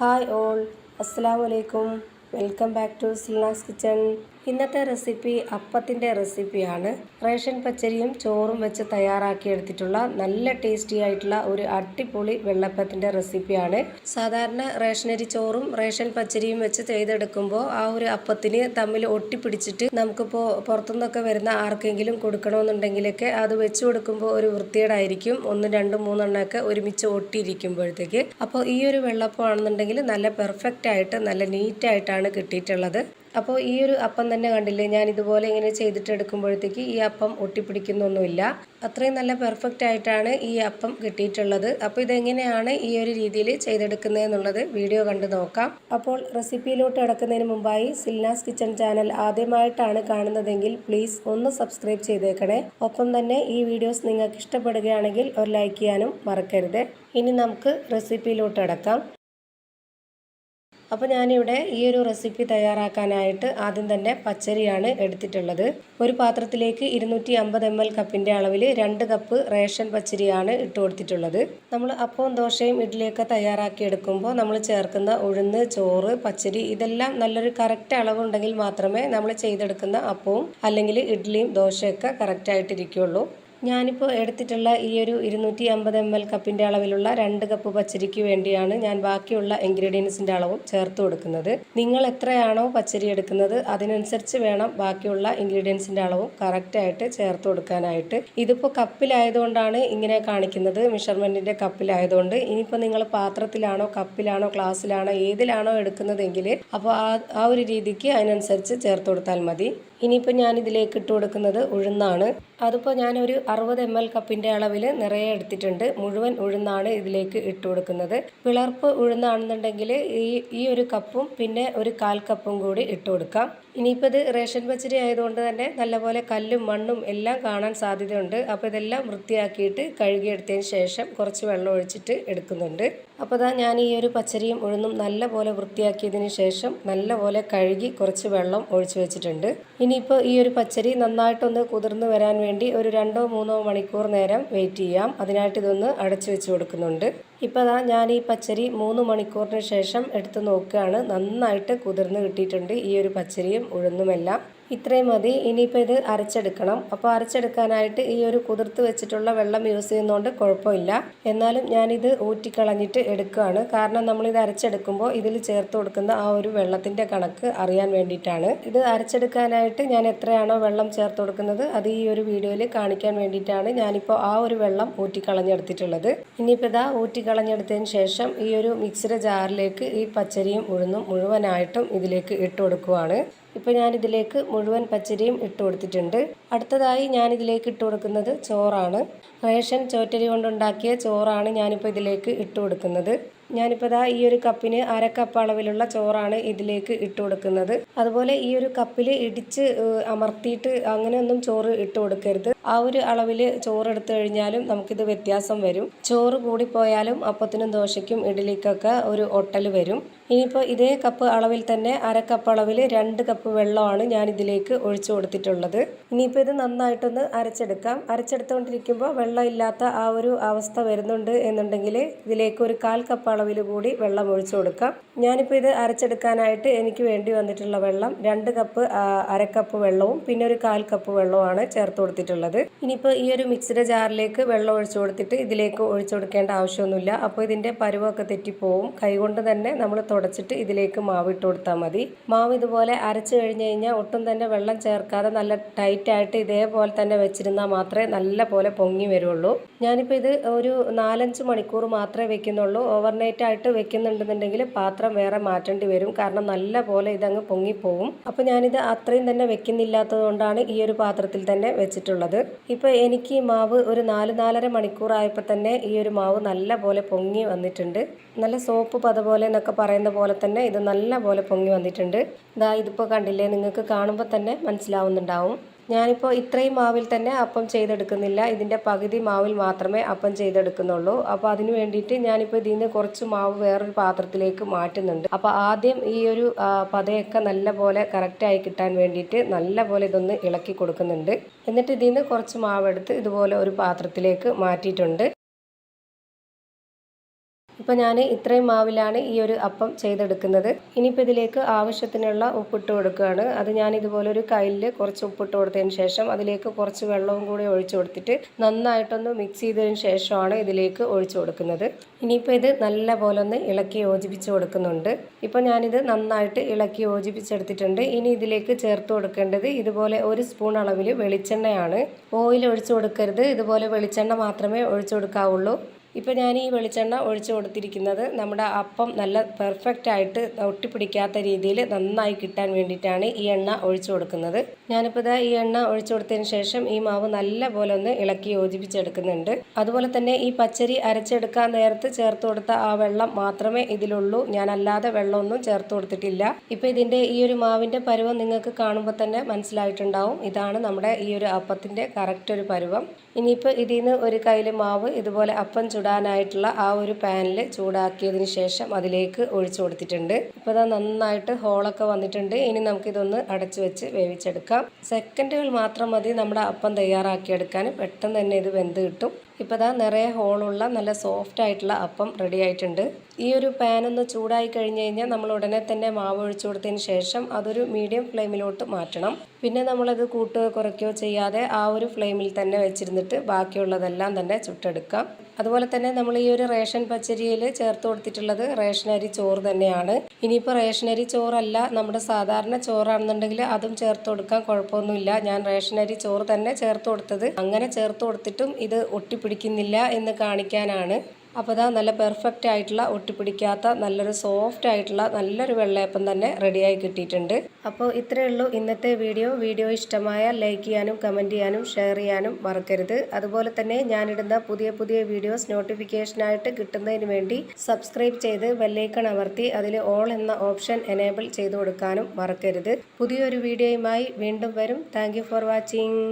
Hi all, അസ്സലാമു അലൈക്കും. Welcome back to Silnas kitchen. ഇന്നത്തെ റെസിപ്പി അപ്പത്തിൻ്റെ റെസിപ്പിയാണ്. റേഷൻ പച്ചരിയും ചോറും വെച്ച് തയ്യാറാക്കിയെടുത്തിട്ടുള്ള നല്ല ടേസ്റ്റി ആയിട്ടുള്ള ഒരു അടിപൊളി വെള്ളപ്പത്തിൻ്റെ റെസിപ്പിയാണ്. സാധാരണ റേഷനരി ചോറും റേഷൻ പച്ചരിയും വെച്ച് ചെയ്തെടുക്കുമ്പോൾ ആ ഒരു അപ്പത്തിന് തമ്മിൽ ഒട്ടിപ്പിടിച്ചിട്ട് നമുക്കിപ്പോൾ പുറത്തുനിന്നൊക്കെ വരുന്ന ആർക്കെങ്കിലും കൊടുക്കണമെന്നുണ്ടെങ്കിലൊക്കെ അത് വെച്ച് കൊടുക്കുമ്പോൾ ഒരു വൃത്തികേടായിരിക്കും. 1, 2, 3 എണ്ണമൊക്കെ ഒരുമിച്ച് ഒട്ടിയിരിക്കുമ്പോഴത്തേക്ക്. അപ്പോൾ ഈ ഒരു വെള്ളപ്പം ആണെന്നുണ്ടെങ്കിൽ നല്ല പെർഫെക്റ്റ് ആയിട്ട് നല്ല നീറ്റായിട്ടാണ് കിട്ടിയിട്ടുള്ളത്. അപ്പോൾ ഈ ഒരു അപ്പം തന്നെ കണ്ടില്ലേ, ഞാൻ ഇതുപോലെ ഇങ്ങനെ ചെയ്തിട്ടെടുക്കുമ്പോഴത്തേക്ക് ഈ അപ്പം ഒട്ടിപ്പിടിക്കുന്നൊന്നുമില്ല. അത്രയും നല്ല പെർഫെക്റ്റ് ആയിട്ടാണ് ഈ അപ്പം കിട്ടിയിട്ടുള്ളത്. അപ്പോൾ ഇതെങ്ങനെയാണ് ഈ ഒരു രീതിയിൽ ചെയ്തെടുക്കുന്നതെന്നുള്ളത് വീഡിയോ കണ്ട് നോക്കാം. അപ്പോൾ റെസിപ്പിയിലോട്ട് കിടക്കുന്നതിന് മുമ്പായി സിൽനാസ് കിച്ചൺ ചാനൽ ആദ്യമായിട്ടാണ് കാണുന്നതെങ്കിൽ പ്ലീസ് ഒന്ന് സബ്സ്ക്രൈബ് ചെയ്തേക്കണേ. ഒപ്പം തന്നെ ഈ വീഡിയോസ് നിങ്ങൾക്ക് ഇഷ്ടപ്പെടുകയാണെങ്കിൽ ഒരു ലൈക്ക് ചെയ്യാനും മറക്കരുത്. ഇനി നമുക്ക് റെസിപ്പിയിലോട്ട് കിടക്കാം. അപ്പോൾ ഞാനിവിടെ ഈ ഒരു റെസിപ്പി തയ്യാറാക്കാനായിട്ട് ആദ്യം തന്നെ പച്ചരിയാണ് എടുത്തിട്ടുള്ളത്. ഒരു പാത്രത്തിലേക്ക് 250 ml കപ്പിൻ്റെ അളവിൽ 2 കപ്പ് റേഷൻ പച്ചരിയാണ് ഇട്ട് കൊടുത്തിട്ടുള്ളത്. നമ്മൾ അപ്പവും ദോശയും ഇഡ്ഡലിയൊക്കെ തയ്യാറാക്കി എടുക്കുമ്പോൾ നമ്മൾ ചേർക്കുന്ന ഉഴുന്ന്, ചോറ്, പച്ചരി ഇതെല്ലാം നല്ലൊരു കറക്റ്റ് അളവുണ്ടെങ്കിൽ മാത്രമേ നമ്മൾ ചെയ്തെടുക്കുന്ന അപ്പവും അല്ലെങ്കിൽ ഇഡ്ഡലിയും ദോശയൊക്കെ കറക്റ്റായിട്ടിരിക്കുകയുള്ളൂ. ഞാനിപ്പോൾ എടുത്തിട്ടുള്ള ഈ ഒരു 250 ml കപ്പിൻ്റെ അളവിലുള്ള 2 കപ്പ് പച്ചരിക്ക് വേണ്ടിയാണ് ഞാൻ ബാക്കിയുള്ള ഇൻഗ്രീഡിയൻസിൻ്റെ അളവും ചേർത്ത് കൊടുക്കുന്നത്. നിങ്ങൾ എത്രയാണോ പച്ചരി എടുക്കുന്നത് അതിനനുസരിച്ച് വേണം ബാക്കിയുള്ള ഇൻഗ്രീഡിയൻസിൻ്റെ അളവും കറക്റ്റായിട്ട് ചേർത്ത് കൊടുക്കാനായിട്ട്. ഇതിപ്പോൾ കപ്പിലായതുകൊണ്ടാണ് ഇങ്ങനെ കാണിക്കുന്നത്, മെഷർമെൻറ്റിൻ്റെ കപ്പിലായതുകൊണ്ട്. ഇനിയിപ്പോൾ നിങ്ങൾ പാത്രത്തിലാണോ കപ്പിലാണോ ഗ്ലാസ്സിലാണോ ഏതിലാണോ എടുക്കുന്നതെങ്കിൽ അപ്പോൾ ആ ഒരു രീതിക്ക് അതിനനുസരിച്ച് ചേർത്ത് കൊടുത്താൽ മതി. ഇനിയിപ്പോൾ ഞാൻ ഇതിലേക്ക് ഇട്ട് കൊടുക്കുന്നത് ഉഴുന്നാണ്. അതിപ്പോൾ ഞാനൊരു 60 ml കപ്പിൻ്റെ അളവിൽ നിറയെ എടുത്തിട്ടുണ്ട്. മുഴുവൻ ഉഴുന്നാണ് ഇതിലേക്ക് ഇട്ട് കൊടുക്കുന്നത്. പിളർപ്പ് ഉഴുന്നാണെന്നുണ്ടെങ്കിൽ ഈ ഒരു കപ്പും പിന്നെ ഒരു 1/4 കപ്പും കൂടി ഇട്ട് കൊടുക്കാം. ഇനിയിപ്പോൾ ഇത് റേഷൻ പച്ചരി ആയതുകൊണ്ട് തന്നെ നല്ലപോലെ കല്ലും മണ്ണും എല്ലാം കാണാൻ സാധ്യതയുണ്ട്. അപ്പോൾ ഇതെല്ലാം വൃത്തിയാക്കിയിട്ട് കഴുകിയെടുത്തതിന് ശേഷം കുറച്ച് വെള്ളം ഒഴിച്ചിട്ട് എടുക്കുന്നുണ്ട്. അപ്പോൾ ഇതാ ഞാൻ ഈ ഒരു പച്ചരിയും ഉഴുന്നും നല്ലപോലെ വൃത്തിയാക്കിയതിന് ശേഷം നല്ലപോലെ കഴുകി കുറച്ച് വെള്ളം ഒഴിച്ചു വെച്ചിട്ടുണ്ട്. ഇനിയിപ്പോൾ ഈ ഒരു പച്ചരി നന്നായിട്ടൊന്ന് കുതിർന്ന് വരാൻ വേണ്ടി ഒരു 2-3 മണിക്കൂർ നേരം വെയിറ്റ് ചെയ്യാം. അതിനായിട്ട് ഇതൊന്ന് അടച്ചു വെച്ച് കൊടുക്കുന്നുണ്ട്. ഇപ്പോൾ അതാ ഞാൻ ഈ പച്ചരി 3 മണിക്കൂറിന് ശേഷം എടുത്ത് നോക്കുകയാണ്. നന്നായിട്ട് കുതിർന്ന് കിട്ടിയിട്ടുണ്ട് ഈ ഒരു പച്ചരിയും ഉഴുന്നുമെല്ലാം. ഇത്രയും മതി. ഇനിയിപ്പോൾ ഇത് അരച്ചെടുക്കണം. അപ്പോൾ അരച്ചെടുക്കാനായിട്ട് ഈ ഒരു കുതിർത്ത് വെച്ചിട്ടുള്ള വെള്ളം യൂസ് ചെയ്യുന്നതുകൊണ്ട് കുഴപ്പമില്ല. എന്നാലും ഞാനിത് ഊറ്റിക്കളഞ്ഞിട്ട് എടുക്കുകയാണ്. കാരണം നമ്മളിത് അരച്ചെടുക്കുമ്പോൾ ഇതിൽ ചേർത്ത് കൊടുക്കുന്ന ആ ഒരു വെള്ളത്തിൻ്റെ കണക്ക് അറിയാൻ വേണ്ടിയിട്ടാണ്. ഇത് അരച്ചെടുക്കാനായിട്ട് ഞാൻ എത്രയാണോ വെള്ളം ചേർത്ത് കൊടുക്കുന്നത് അത് ഈ ഒരു വീഡിയോയിൽ കാണിക്കാൻ വേണ്ടിയിട്ടാണ് ഞാനിപ്പോൾ ആ ഒരു വെള്ളം ഊറ്റിക്കളഞ്ഞെടുത്തിട്ടുള്ളത്. ഇനിയിപ്പോൾ ഇതാ ഊറ്റിക്കളഞ്ഞെടുത്തതിന് ശേഷം ഈ ഒരു മിക്സിയുടെ ജാറിലേക്ക് ഈ പച്ചരിയും ഉഴുന്നും മുഴുവനായിട്ടും ഇതിലേക്ക് ഇട്ട് കൊടുക്കുകയാണ്. ഇപ്പോൾ ഞാനിതിലേക്ക് മുഴുവൻ പച്ചരിയും ഇട്ട് കൊടുത്തിട്ടുണ്ട്. അടുത്തതായി ഞാനിതിലേക്ക് ഇട്ട് കൊടുക്കുന്നത് ചോറാണ്. റേഷൻ ചോറ്റരി കൊണ്ടുണ്ടാക്കിയ ചോറാണ് ഞാനിപ്പോൾ ഇതിലേക്ക് ഇട്ട് കൊടുക്കുന്നത്. ഞാനിപ്പോൾ ഇതാ ഈ ഒരു കപ്പിന് 1/2 കപ്പ് അളവിലുള്ള ചോറാണ് ഇതിലേക്ക് ഇട്ട് കൊടുക്കുന്നത്. അതുപോലെ ഈ ഒരു കപ്പിൽ ഇടിച്ച് അമർത്തിയിട്ട് അങ്ങനെയൊന്നും ചോറ് ഇട്ട് കൊടുക്കരുത്. ആ ഒരു അളവിൽ ചോറ് എടുത്തു കഴിഞ്ഞാലും നമുക്കിത് വ്യത്യാസം വരും. ചോറ് കൂടിപ്പോയാലും അപ്പത്തിനും ദോശയ്ക്കും ഇഡ്ഡലിക്കൊക്കെ ഒരു ഒട്ടൽ വരും. ഇനിയിപ്പോൾ ഇതേ കപ്പ് അളവിൽ തന്നെ 1/2 കപ്പ് അളവിൽ 2 കപ്പ് വെള്ളമാണ് ഞാൻ ഇതിലേക്ക് ഒഴിച്ചു കൊടുത്തിട്ടുള്ളത്. ഇനിയിപ്പോൾ ഇത് നന്നായിട്ടൊന്ന് അരച്ചെടുക്കാം. അരച്ചെടുത്തുകൊണ്ടിരിക്കുമ്പോൾ വെള്ളം ഇല്ലാത്ത ആ ഒരു അവസ്ഥ വരുന്നുണ്ട് എന്നുണ്ടെങ്കിൽ ഇതിലേക്ക് ഒരു 1/4 കപ്പ് അളവിൽ കൂടി വെള്ളം ഒഴിച്ചു കൊടുക്കാം. ഞാനിപ്പോൾ ഇത് അരച്ചെടുക്കാനായിട്ട് എനിക്ക് വേണ്ടി വന്നിട്ടുള്ള വെള്ളം 2 കപ്പ് 1/2 കപ്പ് വെള്ളവും പിന്നെ ഒരു 1/4 കപ്പ് വെള്ളവുമാണ് ചേർത്ത് കൊടുത്തിട്ടുള്ളത്. ഇനിയിപ്പോൾ ഈ ഒരു മിക്സിയുടെ ജാറിലേക്ക് വെള്ളം ഒഴിച്ചു കൊടുത്തിട്ട് ഇതിലേക്ക് ഒഴിച്ചു കൊടുക്കേണ്ട ആവശ്യമൊന്നുമില്ല. അപ്പോൾ ഇതിൻ്റെ പരുവമൊക്കെ തെറ്റിപ്പോവും. കൈകൊണ്ട് തന്നെ നമ്മൾ തുടച്ചിട്ട് ഇതിലേക്ക് മാവ് ഇട്ട് കൊടുത്താൽ മതി. മാവ് ഇതുപോലെ അരച്ച് കഴിഞ്ഞ് കഴിഞ്ഞാൽ ഒട്ടും തന്നെ വെള്ളം ചേർക്കാതെ നല്ല ടൈറ്റായിട്ട് ഇതേപോലെ തന്നെ വെച്ചിരുന്നാൽ മാത്രമേ നല്ല പോലെ പൊങ്ങി വരുള്ളൂ. ഞാനിപ്പോൾ ഇത് ഒരു 4-5 മണിക്കൂർ മാത്രമേ വെക്കുന്നുള്ളൂ. ഓവർനൈറ്റ് ആയിട്ട് വെക്കുന്നുണ്ടെന്നുണ്ടെങ്കിൽ പാത്രം വേറെ മാറ്റേണ്ടി വരും. കാരണം നല്ല പോലെ ഇതങ്ങ് പൊങ്ങിപ്പോവും. അപ്പോൾ ഞാനിത് അത്രയും തന്നെ വെക്കുന്നില്ലാത്തത് കൊണ്ടാണ് ഈ ഒരു പാത്രത്തിൽ തന്നെ വെച്ചിട്ടുള്ളത്. ഇപ്പോൾ എനിക്ക് ഈ മാവ് ഒരു 4-4.5 മണിക്കൂർ ആയപ്പോൾ തന്നെ ഈ ഒരു മാവ് നല്ല പോലെ പൊങ്ങി വന്നിട്ടുണ്ട്. നല്ല സോപ്പ് പത പോലെ എന്നൊക്കെ പറയുന്ന പോലെ തന്നെ ഇത് നല്ല പോലെ പൊങ്ങി വന്നിട്ടുണ്ട്. ഇതിപ്പോൾ കണ്ടില്ലേ, നിങ്ങൾക്ക് കാണുമ്പോൾ തന്നെ മനസ്സിലാവുന്നുണ്ടാവും. ഞാനിപ്പോൾ ഇത്രയും മാവിൽ തന്നെ അപ്പം ചെയ്തെടുക്കുന്നില്ല. ഇതിൻ്റെ പകുതി മാവിൽ മാത്രമേ അപ്പം ചെയ്തെടുക്കുന്നുള്ളൂ. അപ്പോൾ അതിന് വേണ്ടിയിട്ട് ഞാനിപ്പോൾ ഇതിൽ നിന്ന് കുറച്ച് മാവ് വേറൊരു പാത്രത്തിലേക്ക് മാറ്റുന്നുണ്ട്. അപ്പോൾ ആദ്യം ഈ ഒരു പതയൊക്കെ നല്ല പോലെ കറക്റ്റായി കിട്ടാൻ വേണ്ടിയിട്ട് നല്ല പോലെ ഇതൊന്ന് ഇളക്കി കൊടുക്കുന്നുണ്ട്. എന്നിട്ട് ഇതിൽ നിന്ന് കുറച്ച് മാവെടുത്ത് ഇതുപോലെ ഒരു പാത്രത്തിലേക്ക് മാറ്റിയിട്ടുണ്ട്. ഇപ്പോൾ ഞാൻ ഇത്രയും മാവിലാണ് ഈ ഒരു അപ്പം ചെയ്തെടുക്കുന്നത്. ഇനിയിപ്പോൾ ഇതിലേക്ക് ആവശ്യത്തിനുള്ള ഉപ്പിട്ട് കൊടുക്കുകയാണ്. അത് ഞാൻ ഇതുപോലൊരു കയ്യിൽ കുറച്ച് ഉപ്പിട്ട് കൊടുത്തതിന് ശേഷം അതിലേക്ക് കുറച്ച് വെള്ളവും കൂടി ഒഴിച്ചു കൊടുത്തിട്ട് നന്നായിട്ടൊന്ന് മിക്സ് ചെയ്തതിന് ശേഷമാണ് ഇതിലേക്ക് ഒഴിച്ചു കൊടുക്കുന്നത്. ഇനിയിപ്പോൾ ഇത് നല്ല പോലെ ഒന്ന് ഇളക്കി യോജിപ്പിച്ച് കൊടുക്കുന്നുണ്ട്. ഇപ്പോൾ ഞാനിത് നന്നായിട്ട് ഇളക്കി യോജിപ്പിച്ചെടുത്തിട്ടുണ്ട്. ഇനി ഇതിലേക്ക് ചേർത്ത് കൊടുക്കേണ്ടത് ഇതുപോലെ 1 സ്പൂൺ അളവിൽ വെളിച്ചെണ്ണയാണ്. ഓയിൽ ഒഴിച്ചു കൊടുക്കരുത്, ഇതുപോലെ വെളിച്ചെണ്ണ മാത്രമേ ഒഴിച്ചു കൊടുക്കാവുള്ളൂ. ഇപ്പോൾ ഞാൻ ഈ വെളിച്ചെണ്ണ ഒഴിച്ചു കൊടുത്തിരിക്കുന്നത് നമ്മുടെ അപ്പം നല്ല പെർഫെക്റ്റ് ആയിട്ട് ഒട്ടിപ്പിടിക്കാത്ത രീതിയിൽ നന്നായി കിട്ടാൻ വേണ്ടിയിട്ടാണ് ഈ എണ്ണ ഒഴിച്ചു കൊടുക്കുന്നത്. ഞാനിപ്പോൾ ഈ എണ്ണ ഒഴിച്ചു കൊടുത്തതിന് ശേഷം ഈ മാവ് നല്ല പോലെ ഒന്ന് ഇളക്കി യോജിപ്പിച്ചെടുക്കുന്നുണ്ട്. അതുപോലെ തന്നെ ഈ പച്ചരി അരച്ചെടുക്കാൻ നേരത്ത് ചേർത്ത് കൊടുത്ത ആ വെള്ളം മാത്രമേ ഇതിലുള്ളൂ. ഞാൻ അല്ലാതെ വെള്ളമൊന്നും ചേർത്ത് കൊടുത്തിട്ടില്ല. ഇപ്പോൾ ഇതിൻ്റെ ഈ ഒരു മാവിൻ്റെ പരുവം നിങ്ങൾക്ക് കാണുമ്പോൾ തന്നെ മനസ്സിലായിട്ടുണ്ടാവും. ഇതാണ് നമ്മുടെ ഈ ഒരു അപ്പത്തിൻ്റെ കറക്റ്റ് ഒരു പരുവം. ഇനിയിപ്പോൾ ഇതിൽ നിന്ന് ഒരു കയ്യിൽ മാവ് ഇതുപോലെ അപ്പം ചുടാനായിട്ടുള്ള ആ ഒരു പാനിൽ ചൂടാക്കിയതിന് ശേഷം അതിലേക്ക് ഒഴിച്ചു കൊടുത്തിട്ടുണ്ട്. ഇപ്പോൾ അത് നന്നായിട്ട് ഹോളൊക്കെ വന്നിട്ടുണ്ട്. ഇനി നമുക്കിതൊന്ന് അടച്ചു വെച്ച് വേവിച്ചെടുക്കാം. സെക്കൻഡുകൾ മാത്രം മതി നമ്മുടെ അപ്പം തയ്യാറാക്കിയെടുക്കാൻ. പെട്ടെന്ന് തന്നെ ഇത് വെന്ത് കിട്ടും. ഇപ്പോൾ നിറയെ ഹോളുള്ള നല്ല സോഫ്റ്റ് ആയിട്ടുള്ള അപ്പം റെഡി ആയിട്ടുണ്ട്. ഈ ഒരു പാൻ ഒന്ന് ചൂടായി കഴിഞ്ഞ് കഴിഞ്ഞാൽ നമ്മൾ ഉടനെ തന്നെ മാവ് ഒഴിച്ചു കൊടുത്തതിന് ശേഷം അതൊരു മീഡിയം ഫ്ലെയിമിലോട്ട് മാറ്റണം. പിന്നെ നമ്മളത് കൂട്ടുകയോ കുറയ്ക്കുകയോ ചെയ്യാതെ ആ ഒരു ഫ്ലെയിമിൽ തന്നെ വെച്ചിരുന്നിട്ട് ബാക്കിയുള്ളതെല്ലാം തന്നെ ചുട്ടെടുക്കാം. അതുപോലെ തന്നെ നമ്മൾ ഈ ഒരു റേഷൻ പച്ചരിയിൽ ചേർത്ത് കൊടുത്തിട്ടുള്ളത് റേഷനരി ചോറ് തന്നെയാണ്. ഇനിയിപ്പോൾ റേഷനരി ചോറല്ല, നമ്മുടെ സാധാരണ ചോറാണെന്നുണ്ടെങ്കിൽ അതും ചേർത്ത് കൊടുക്കാൻ കുഴപ്പമൊന്നുമില്ല. ഞാൻ റേഷനരി ചോറ് തന്നെ ചേർത്ത് കൊടുത്തത്. അങ്ങനെ ചേർത്ത് കൊടുത്തിട്ടും ഇത് ഒട്ടിപ്പിടിക്കുന്നില്ല എന്ന് കാണിക്കാനാണ്. അപ്പോൾ നല്ല പെർഫെക്റ്റ് ആയിട്ടുള്ള ഒട്ടിപ്പിടിക്കാത്ത നല്ലൊരു സോഫ്റ്റ് ആയിട്ടുള്ള നല്ലൊരു വെള്ളയപ്പം തന്നെ റെഡിയായി കിട്ടിയിട്ടുണ്ട്. അപ്പോൾ ഇത്രയേ ഉള്ളൂ ഇന്നത്തെ വീഡിയോ ഇഷ്ടമായാൽ ലൈക്ക് ചെയ്യാനും കമൻറ്റ് ചെയ്യാനും ഷെയർ ചെയ്യാനും മറക്കരുത്. അതുപോലെ തന്നെ ഞാനിടുന്ന പുതിയ വീഡിയോസ് നോട്ടിഫിക്കേഷനായിട്ട് കിട്ടുന്നതിന് വേണ്ടി സബ്സ്ക്രൈബ് ചെയ്ത് ബെല്ലൈക്കൺ അമർത്തി അതിൽ ഓൾ എന്ന ഓപ്ഷൻ എനേബിൾ ചെയ്ത് കൊടുക്കാനും മറക്കരുത്. പുതിയൊരു വീഡിയോയുമായി വീണ്ടും വരും. Thank you for watching.